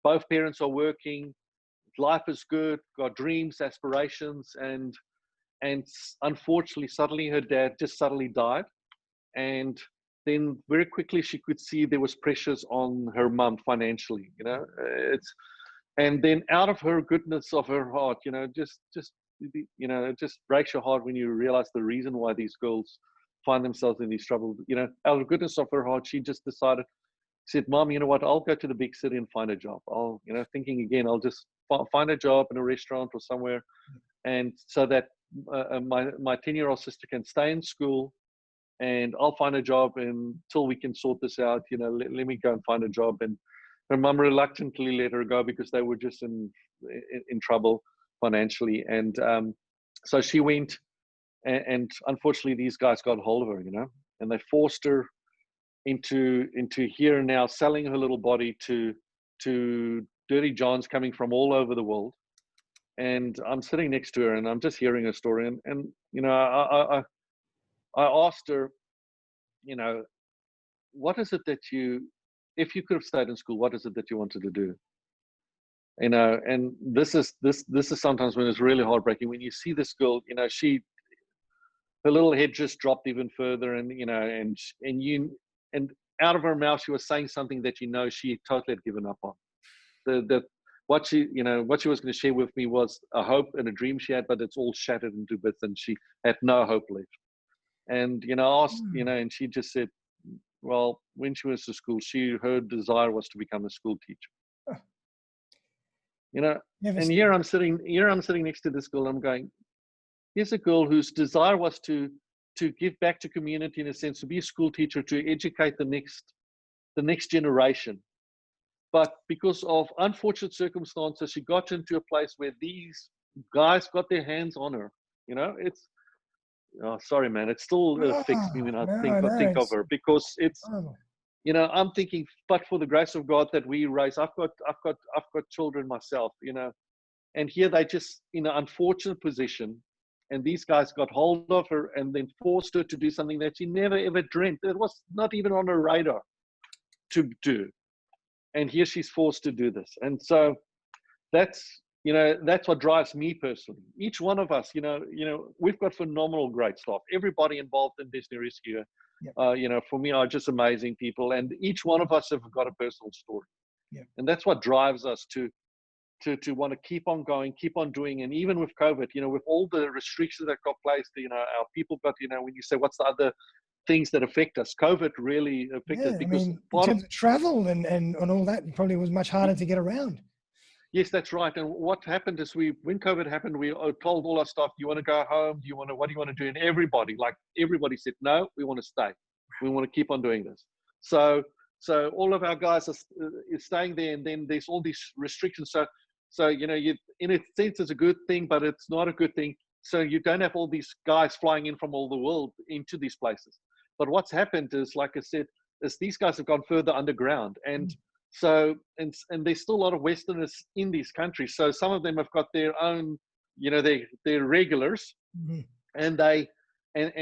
Speaker 2: Both parents are working. Life is good. Got dreams, aspirations, and unfortunately, suddenly her dad just suddenly died, and then very quickly she could see there was pressures on her mum financially. You know, and then out of her goodness of her heart, you know, just you know, it just breaks your heart when you realize the reason why these girls find themselves in these troubles. You know, out of the goodness of her heart, she just decided, said, Mom, you know what, I'll go to the big city and find a job. I'll, you know, thinking again, I'll just find a job in a restaurant or somewhere, and so that my 10-year-old sister can stay in school, and I'll find a job until we can sort this out. You know, let me go and find a job. And her mum reluctantly let her go because they were just in trouble financially. And so she went, and unfortunately these guys got hold of her, you know, and they forced her into here now, selling her little body to dirty johns coming from all over the world. And I'm sitting next to her, and I'm just hearing her story, and you know, I asked her, you know, what is it that if you could have stayed in school, what is it that you wanted to do? You know, and this is sometimes when it's really heartbreaking, when you see this girl, you know, her little head just dropped even further, and you know, and out of her mouth she was saying something that, you know, she totally had given up on. What she was going to share with me was a hope and a dream she had, but it's all shattered into bits, and she had no hope left. And you know, I asked, you know, and she just said, well, when she was to school, her desire was to become a school teacher. You know, and here I'm sitting next to this girl. I'm going, here's a girl whose desire was to give back to community, in a sense, to be a school teacher, to educate the next generation. But because of unfortunate circumstances, she got into a place where these guys got their hands on her. You know, it's, oh, sorry, man, it still affects me when I think of her, because it's, you know, I'm thinking, but for the grace of God that we raise, I've got children myself, you know, and here they just in an unfortunate position, and these guys got hold of her and then forced her to do something that she never ever dreamt. It was not even on her radar to do, and here she's forced to do this. And so that's, you know, that's what drives me personally. Each one of us, you know, we've got phenomenal, great staff. Everybody involved in Destiny Rescue, you know, for me, are just amazing people, and each one of us have got a personal story, and that's what drives us to want to keep on going, keep on doing. And even with COVID, you know, with all the restrictions that got placed, you know, our people got, you know, when you say what's the other things that affect us, COVID really affected us, because
Speaker 1: I mean, in terms of travel and all that, it probably was much harder to get around.
Speaker 2: Yes, that's right. And what happened is when COVID happened, we told all our staff, do you want to go home? What do you want to do? And everybody said, no, we want to stay. We want to keep on doing this. So all of our guys are staying there, and then there's all these restrictions. So in a sense, it's a good thing, but it's not a good thing. So you don't have all these guys flying in from all the world into these places. But what's happened is, like I said, is these guys have gone further underground, and so and there's still a lot of Westerners in these countries. So some of them have got their own, their regulars, and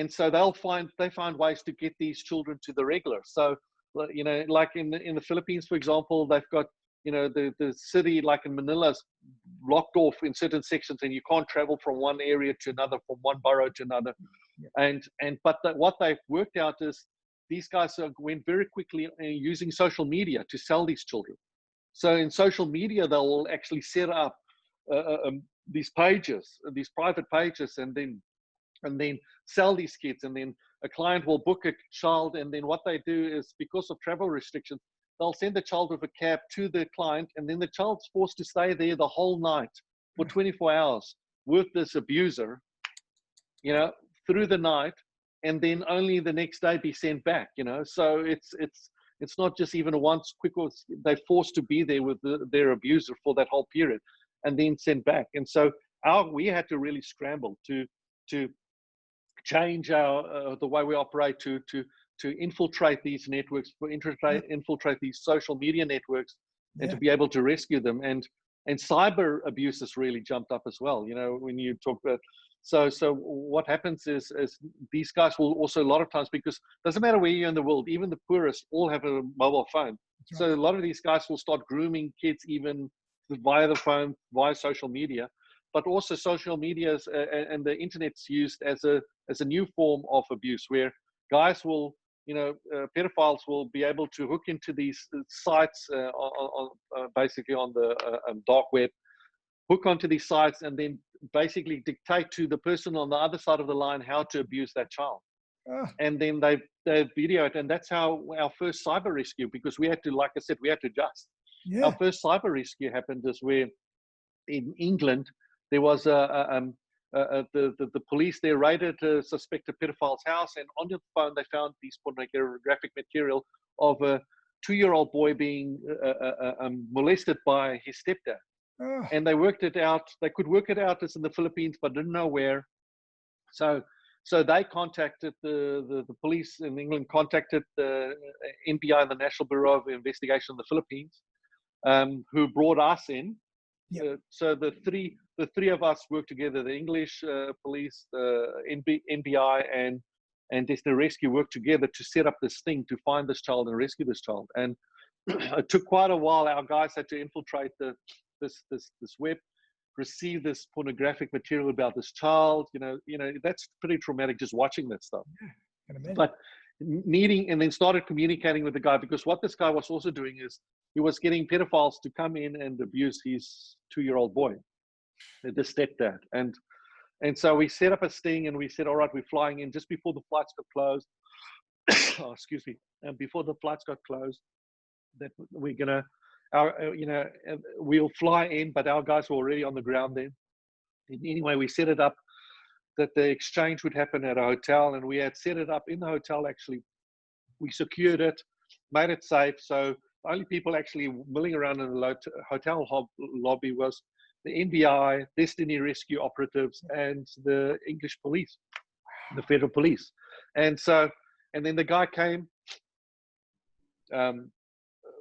Speaker 2: so they find ways to get these children to the regulars. So like in the Philippines, for example, they've got the city, like in Manila's blocked off in certain sections, and you can't travel from one area to another, from one borough to another. But what they've worked out is these guys went very quickly using social media to sell these children. So in social media, they'll actually set up these pages, these private pages, and then sell these kids. And then a client will book a child, and then what they do is, because of travel restrictions, they'll send the child with a cab to the client, and then the child's forced to stay there the whole night for 24 hours with this abuser, through the night, and then only the next day be sent back. So it's not just even a once quick, they're forced to be there with their abuser for that whole period, and then sent back. And so we had to really scramble to change the way we operate, to infiltrate these networks, infiltrate these social media networks, and to be able to rescue them. And cyber abuse has really jumped up as well. When you talk about, so what happens is these guys will also, a lot of times, because it doesn't matter where you're in the world, even the poorest all have a mobile phone. Right. So a lot of these guys will start grooming kids even via the phone, via social media. But also social media and the internet's used as a new form of abuse, where guys will, pedophiles will be able to hook into these sites basically on the dark web, hook onto these sites, and then basically dictate to the person on the other side of the line how to abuse that child. And then they video it. And that's how our first cyber rescue, because we had to, like I said, we had to adjust. Yeah. Our first cyber rescue happened is where in England, there was the police there raided a suspected pedophile's house, and on the phone they found these pornographic material of a 2-year-old boy being molested by his stepdad. And they worked it out. They could work it out as in the Philippines, but didn't know where. So they contacted the police in England, contacted the NBI, the National Bureau of Investigation in the Philippines, who brought us in. Yep. So the three of us worked together. The English police, the NBI, and Destiny Rescue worked together to set up this thing to find this child and rescue this child. And it took quite a while. Our guys had to infiltrate this web, receive this pornographic material about this child. That's pretty traumatic just watching that stuff. Yeah, but and then started communicating with the guy, because what this guy was also doing is he was getting pedophiles to come in and abuse his 2-year-old boy, the stepdad. And so we set up a sting, and we said, all right, we're flying in just before the flights got closed. Oh, excuse me. And before the flights got closed, that we're gonna, we'll fly in, but our guys were already on the ground then. And anyway, we set it up that the exchange would happen at a hotel, and we had set it up in the hotel. Actually, we secured it, made it safe. So the only people actually milling around in the hotel lobby was the NBI, Destiny Rescue operatives, and the English police, the federal police. And then the guy came.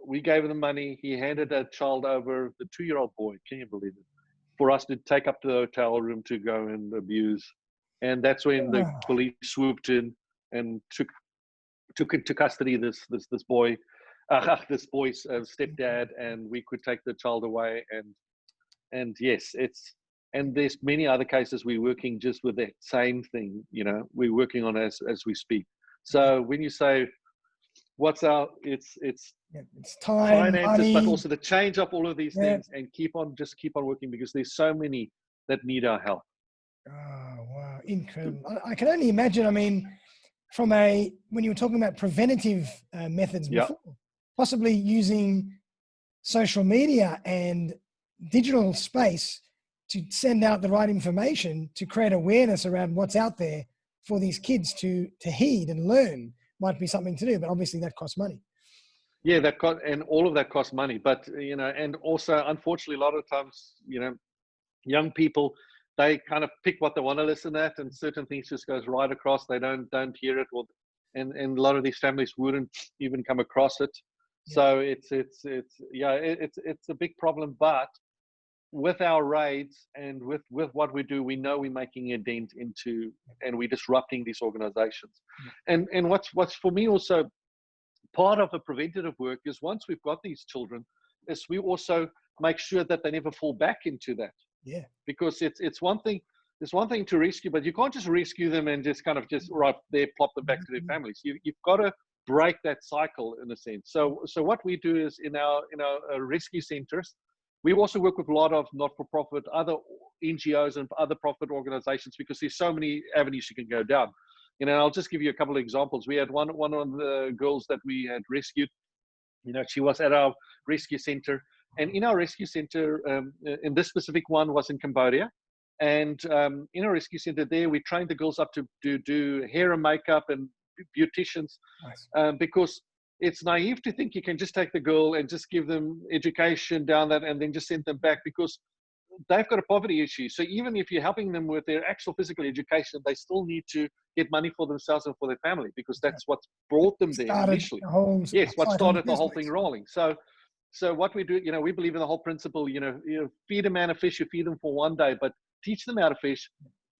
Speaker 2: We gave him the money. He handed that child over, the 2-year-old boy. Can you believe it? For us to take up to the hotel room to go and abuse. And that's when the police swooped in and took into custody this boy, this boy's stepdad, and we could take the child away. And yes, and there's many other cases we're working just with that same thing. We're working on as we speak. So when you say what's our, it's
Speaker 1: time,
Speaker 2: finances,
Speaker 1: money,
Speaker 2: but also to change up all of these things and keep on working, because there's so many that need our help.
Speaker 1: Oh, wow. Incredible. I can only imagine, when you were talking about preventative methods before, possibly using social media and digital space to send out the right information to create awareness around what's out there for these kids to heed and learn might be something to do, but obviously that costs money.
Speaker 2: Yeah, and all of that costs money. But, and also, unfortunately, a lot of times, young people, they kind of pick what they want to listen at, and certain things just goes right across. They don't hear it, and a lot of these families wouldn't even come across it. Yeah. So it's a big problem. But with our raids and with what we do, we know we're making a dent into, and we're disrupting these organizations. Yeah. And what's for me also part of the preventative work is, once we've got these children, is we also make sure that they never fall back into that.
Speaker 1: Yeah.
Speaker 2: Because it's one thing to rescue, but you can't just rescue them and just right there plop them back to their families. You've got to break that cycle in a sense. So what we do is, in our rescue centers, we also work with a lot of not-for-profit, other NGOs and other profit organizations, because there's so many avenues you can go down. I'll just give you a couple of examples. We had one of the girls that we had rescued. She was at our rescue center, and in our rescue center, in this specific one was in Cambodia, and in our rescue center there, we trained the girls up to do hair and makeup and beauticians. Nice. Because it's naive to think you can just take the girl and just give them education down that and then just send them back, because they've got a poverty issue. So even if you're helping them with their actual physical education, they still need to get money for themselves and for their family, because that's what brought them there initially. Yes, what started the whole thing rolling. So what we do, we believe in the whole principle, you feed a man a fish, you feed them for one day, but teach them how to fish.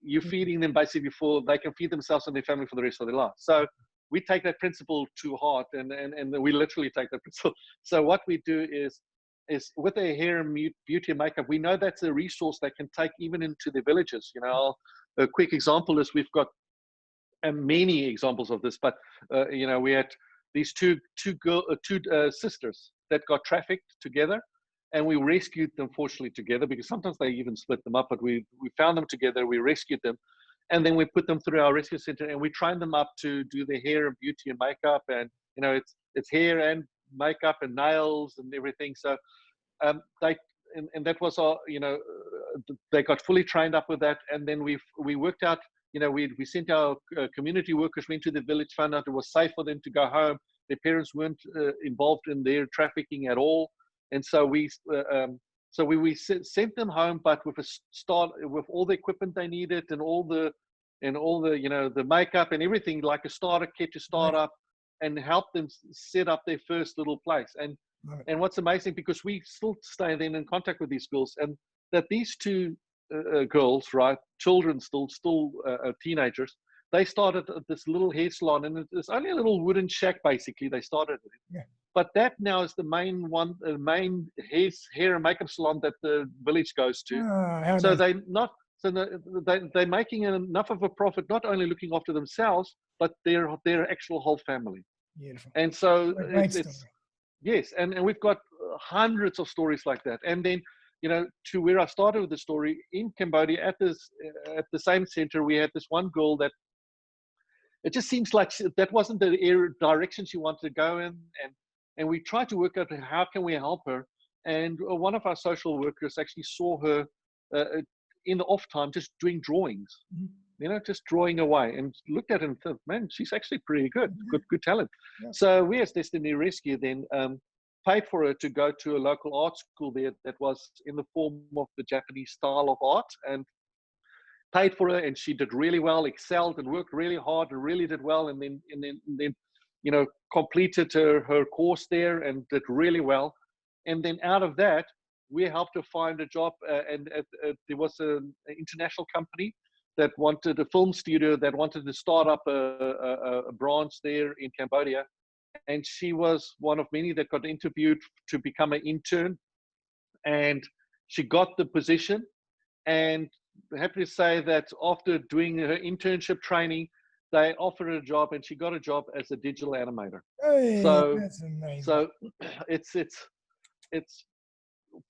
Speaker 2: You're feeding them basically before they can feed themselves and their family for the rest of their life. So we take that principle to heart, and we literally take that principle. So what we do is with their hair and beauty and makeup, we know that's a resource they can take even into their villages. A quick example is, we've got many examples of this, but we had these two sisters that got trafficked together, and we rescued them, fortunately, together, because sometimes they even split them up, but we found them together, we rescued them, and then we put them through our rescue center, and we trained them up to do their hair and beauty and makeup, and it's hair and makeup and nails and everything. So that was our, they got fully trained up with that, and then we worked out, we sent our community workers, went to the village, found out it was safe for them to go home. Their parents weren't involved in their trafficking at all, and so we sent them home, but with with all the equipment they needed, and all the the makeup and everything, like a starter kit to start up, and help them set up their first little place. And what's amazing, because we still stay then in contact with these girls, and that these two girls, right, children, still teenagers, they started this little hair salon, and it's only a little wooden shack basically they started it. Yeah. But that now is the main hair and makeup salon that the village goes to. So they're making enough of a profit, not only looking after themselves, but their actual whole family.
Speaker 1: Beautiful.
Speaker 2: And so it's yes, and we've got hundreds of stories like that. And then, to where I started with the story, in Cambodia, at the same center, we had this one girl that it just seems like that wasn't the direction she wanted to go in, and we tried to work out how can we help her. And one of our social workers actually saw her in the off time just doing drawings, just drawing away, and looked at her and thought, man, she's actually pretty good, good talent. Yeah. So we as Destiny Rescue then paid for her to go to a local art school there that was in the form of the Japanese style of art, and paid for her, and she did really well, excelled, and worked really hard, and really did well, and then completed her course there and did really well. And then out of that, we helped her find a job, and there was an international company that wanted a film studio that wanted to start up a branch there in Cambodia, and she was one of many that got interviewed to become an intern, and she got the position. And I'm happy to say that after doing her internship training, they offered her a job, and she got a job as a digital animator.
Speaker 1: Hey,
Speaker 2: so
Speaker 1: that's amazing.
Speaker 2: So it's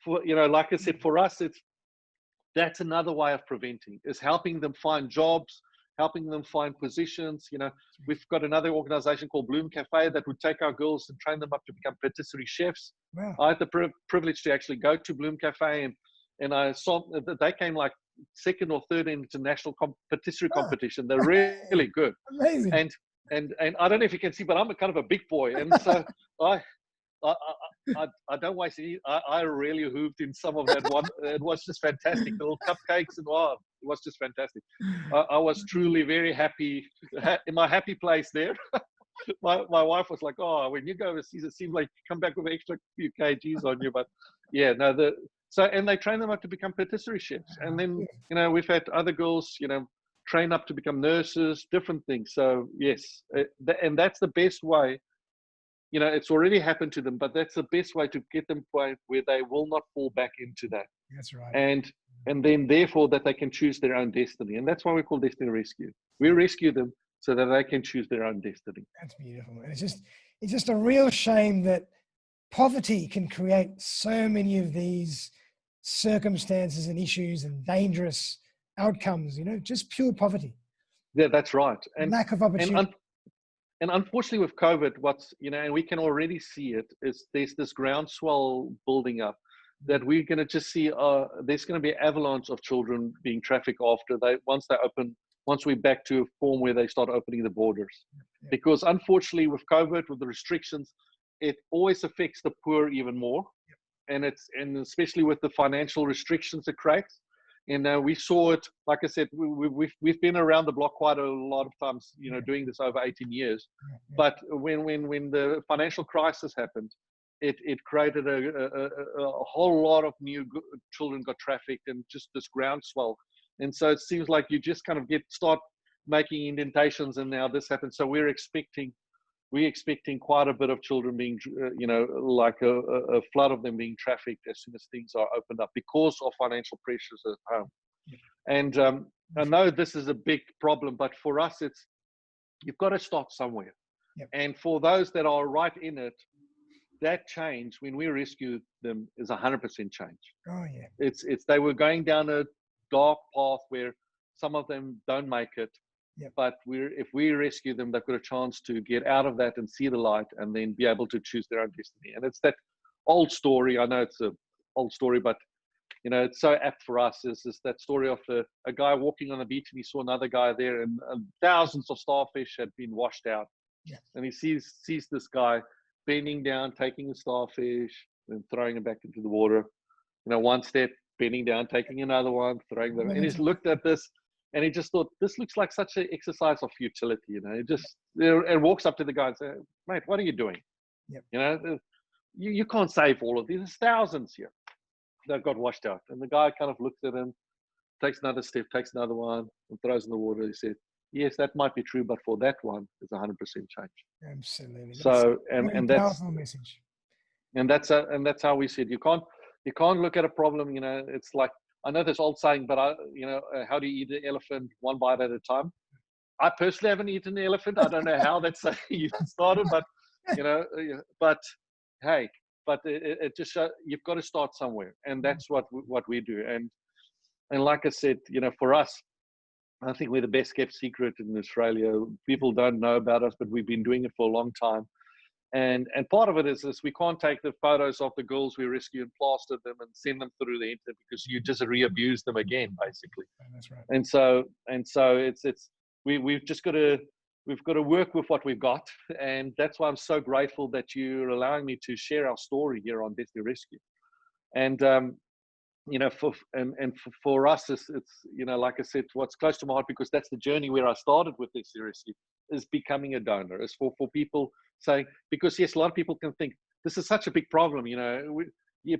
Speaker 2: for, like I said, for us, that's another way of preventing, is helping them find jobs, helping them find positions. We've got another organization called Bloom Cafe that would take our girls and train them up to become patisserie chefs.
Speaker 1: Wow.
Speaker 2: I had the privilege to actually go to Bloom Cafe, and I saw that they came like second or third in international patisserie competition. They're really good.
Speaker 1: Amazing.
Speaker 2: And I don't know if you can see, but I'm a kind of a big boy, and so I don't waste any. I really hooved in some of that one. It was just fantastic. The little cupcakes and wow, it was just fantastic. I was truly very happy in my happy place there. My wife was like, "Oh, when you go overseas, it seems like you come back with an extra few kgs on you." But yeah, no, and they train them up to become patisserie chefs, and then we've had other girls, train up to become nurses, different things. So yes, and that's the best way. It's already happened to them, but that's the best way to get them point where they will not fall back into that.
Speaker 1: That's right.
Speaker 2: And then therefore that they can choose their own destiny. And that's why we call Destiny Rescue. We rescue them so that they can choose their own destiny.
Speaker 1: That's beautiful. And it's just a real shame that poverty can create so many of these circumstances and issues and dangerous outcomes, just pure poverty.
Speaker 2: Yeah, that's right. And
Speaker 1: lack of opportunity.
Speaker 2: And unfortunately with COVID, and we can already see it, is there's this groundswell building up that we're going to just see, there's going to be an avalanche of children being trafficked once we're back to a form where they start opening the borders. Yeah. Because unfortunately with COVID, with the restrictions, it always affects the poor even more. Yeah. And especially with the financial restrictions it creates. And we saw it, like I said, we've been around the block quite a lot of times, doing this over 18 years. Yeah. But when the financial crisis happened, it created a whole lot of new children got trafficked and just this groundswell. And so it seems like you just kind of start making indentations, and now this happens. So we're expecting quite a bit of children being, like a flood of them being trafficked as soon as things are opened up because of financial pressures at home. And I know this is a big problem, but for us, you've got to start somewhere. Yep. And for those that are right in it, that change when we rescue them is 100% change.
Speaker 1: Oh yeah.
Speaker 2: It's they were going down a dark path where some of them don't make it. Yep. But if we rescue them, they've got a chance to get out of that and see the light and then be able to choose their own destiny. And it's that old story. I know it's an old story, but it's so apt for us. Is that story of a guy walking on the beach and he saw another guy there, and thousands of starfish had been washed out. Yeah. And he sees this guy bending down, taking the starfish and throwing it back into the water. One step, bending down, taking another one, throwing them. And he's looked at this. And he just thought, this looks like such an exercise of futility, and walks up to the guy and says, "Mate, what are you doing? Yep. You can't save all of these. There's thousands here that got washed out." And the guy kind of looks at him, takes another step, takes another one, and throws in the water. He said, "Yes, that might be true, but for that one, it's 100% change."
Speaker 1: Absolutely.
Speaker 2: So, and that's
Speaker 1: powerful message.
Speaker 2: And that's how we said you can't look at a problem. It's like, I know this old saying, but how do you eat an elephant one bite at a time? I personally haven't eaten an elephant. I don't know how that saying even started, but but hey, it just you've got to start somewhere, and that's what we do. And like I said, for us, I think we're the best kept secret in Australia. People don't know about us, but we've been doing it for a long time. And part of it is we can't take the photos of the girls we rescue and plaster them and send them through the internet because you just re-abuse them again, basically.
Speaker 1: That's right.
Speaker 2: And so we've just got to work with what we've got, and that's why I'm so grateful that you're allowing me to share our story here on Destiny Rescue. And for us, it's like I said, what's close to my heart, because that's the journey where I started with Destiny Rescue, is becoming a donor. Is for people saying, because yes, a lot of people can think this is such a big problem,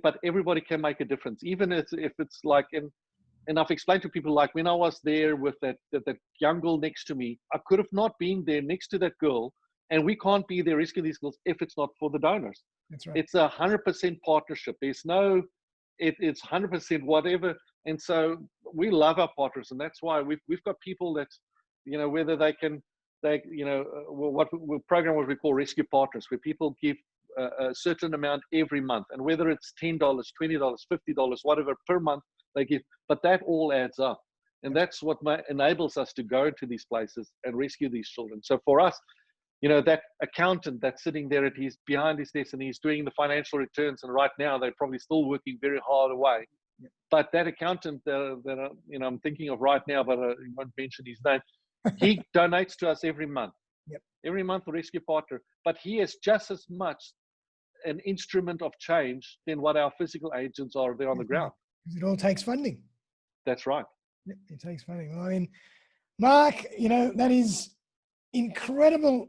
Speaker 2: but everybody can make a difference, even if it's like, and I've explained to people, like when I was there with that young girl next to me, I could have not been there next to that girl, and we can't be there rescuing these girls if it's not for the donors.
Speaker 1: That's right.
Speaker 2: It's 100% partnership. There's no, it's 100% whatever. And so we love our partners, and that's why we've got people that, whether they what we call rescue partners, where people give a certain amount every month, and whether it's $10, $20, $50, whatever per month they give, but that all adds up. And that's what enables us to go to these places and rescue these children. So for us, you know, that accountant that's sitting there behind his desk and he's doing the financial returns, and right now they're probably still working very hard away. But that accountant that you know, I'm thinking of right now, but I won't mention his name, he donates to us every month. Every month, the rescue partner. But he is just as much an instrument of change than what our physical agents are there on the ground.
Speaker 1: It all takes funding.
Speaker 2: That's right.
Speaker 1: It takes funding. Well, I mean, Marc, you know, that is incredible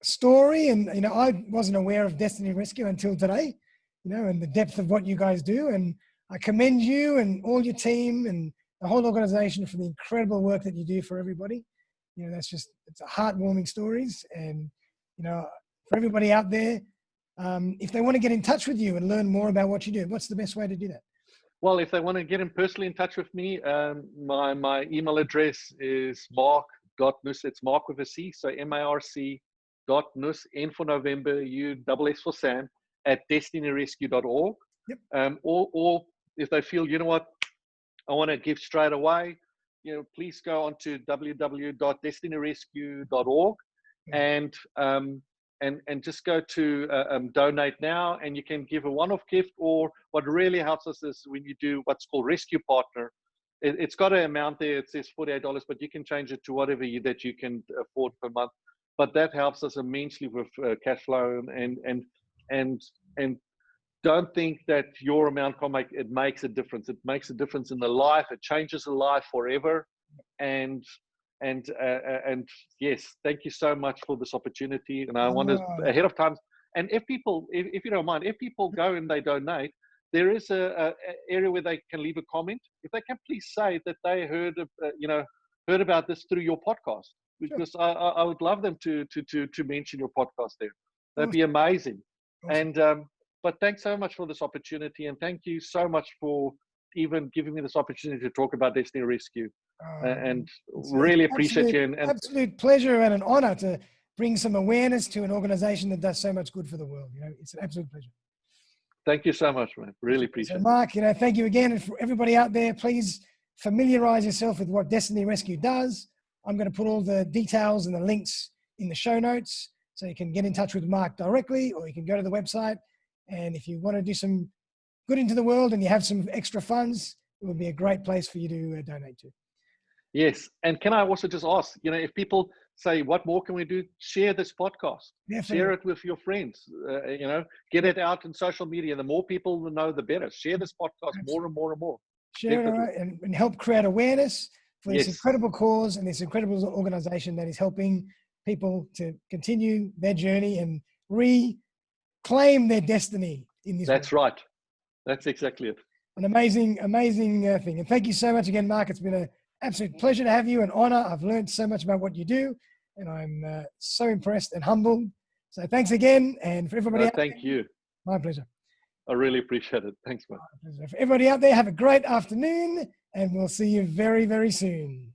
Speaker 1: story. And, you know, I wasn't aware of Destiny Rescue until today, you know, and the depth of what you guys do. And I commend you and all your team and the whole organization for the incredible work that you do for everybody. You know, it's a heartwarming stories. And, you know, for everybody out there, if they want to get in touch with you and learn more about what you do, what's the best way to do that?
Speaker 2: Well, if they want to get personally in touch with me, my email address is marc.nuss. It's Marc with a C, so MARC.nuss, N for November, U-S-S for Sam, at destinyrescue.org. Or if they feel, you know what, I want to give straight away, you know, please go on to www.destinyrescue.org and just go to donate now, and you can give a one-off gift. Or what really helps us is when you do what's called Rescue Partner. It's got an amount there. It says $48, but you can change it to whatever that you can afford per month. But that helps us immensely with cash flow, and don't think that your amount can make it. Makes a difference. It makes a difference in the life. It changes the life forever. And yes, thank you so much for this opportunity. And I want to ahead of time. And if people, if you don't mind, if people go and they donate, there is a area where they can leave a comment. If they can please say that they heard about this through your podcast, because I would love them to mention your podcast there. That'd be amazing. And but thanks so much for this opportunity, and thank you so much for even giving me this opportunity to talk about Destiny Rescue. And really appreciate you. And
Speaker 1: absolute pleasure and an honor to bring some awareness to an organization that does so much good for the world. You know, it's an absolute pleasure.
Speaker 2: Thank you so much, man. Really appreciate it.
Speaker 1: Marc, you know, thank you again. And for everybody out there, please familiarize yourself with what Destiny Rescue does. I'm going to put all the details and the links in the show notes, so you can get in touch with Marc directly, or you can go to the website. And if you want to do some good into the world and you have some extra funds, it would be a great place for you to donate to.
Speaker 2: Yes. And can I also just ask, you know, if people say, what more can we do? Share this podcast.
Speaker 1: Definitely.
Speaker 2: Share it with your friends. You know, get it out in social media. The more people know, the better. Share this podcast more and more and more.
Speaker 1: Share it and help create awareness for this incredible cause and this incredible organization that is helping people to continue their journey and reclaim their destiny in this
Speaker 2: That's
Speaker 1: world.
Speaker 2: Right. That's exactly it.
Speaker 1: An amazing thing. And thank you so much again, Marc. It's been an absolute pleasure to have you, an honor. I've learned so much about what you do, and I'm so impressed and humbled. So thanks again. And for everybody out
Speaker 2: thank you.
Speaker 1: My pleasure.
Speaker 2: I really appreciate it. Thanks, man.
Speaker 1: For everybody out there, have a great afternoon, and we'll see you very, very soon.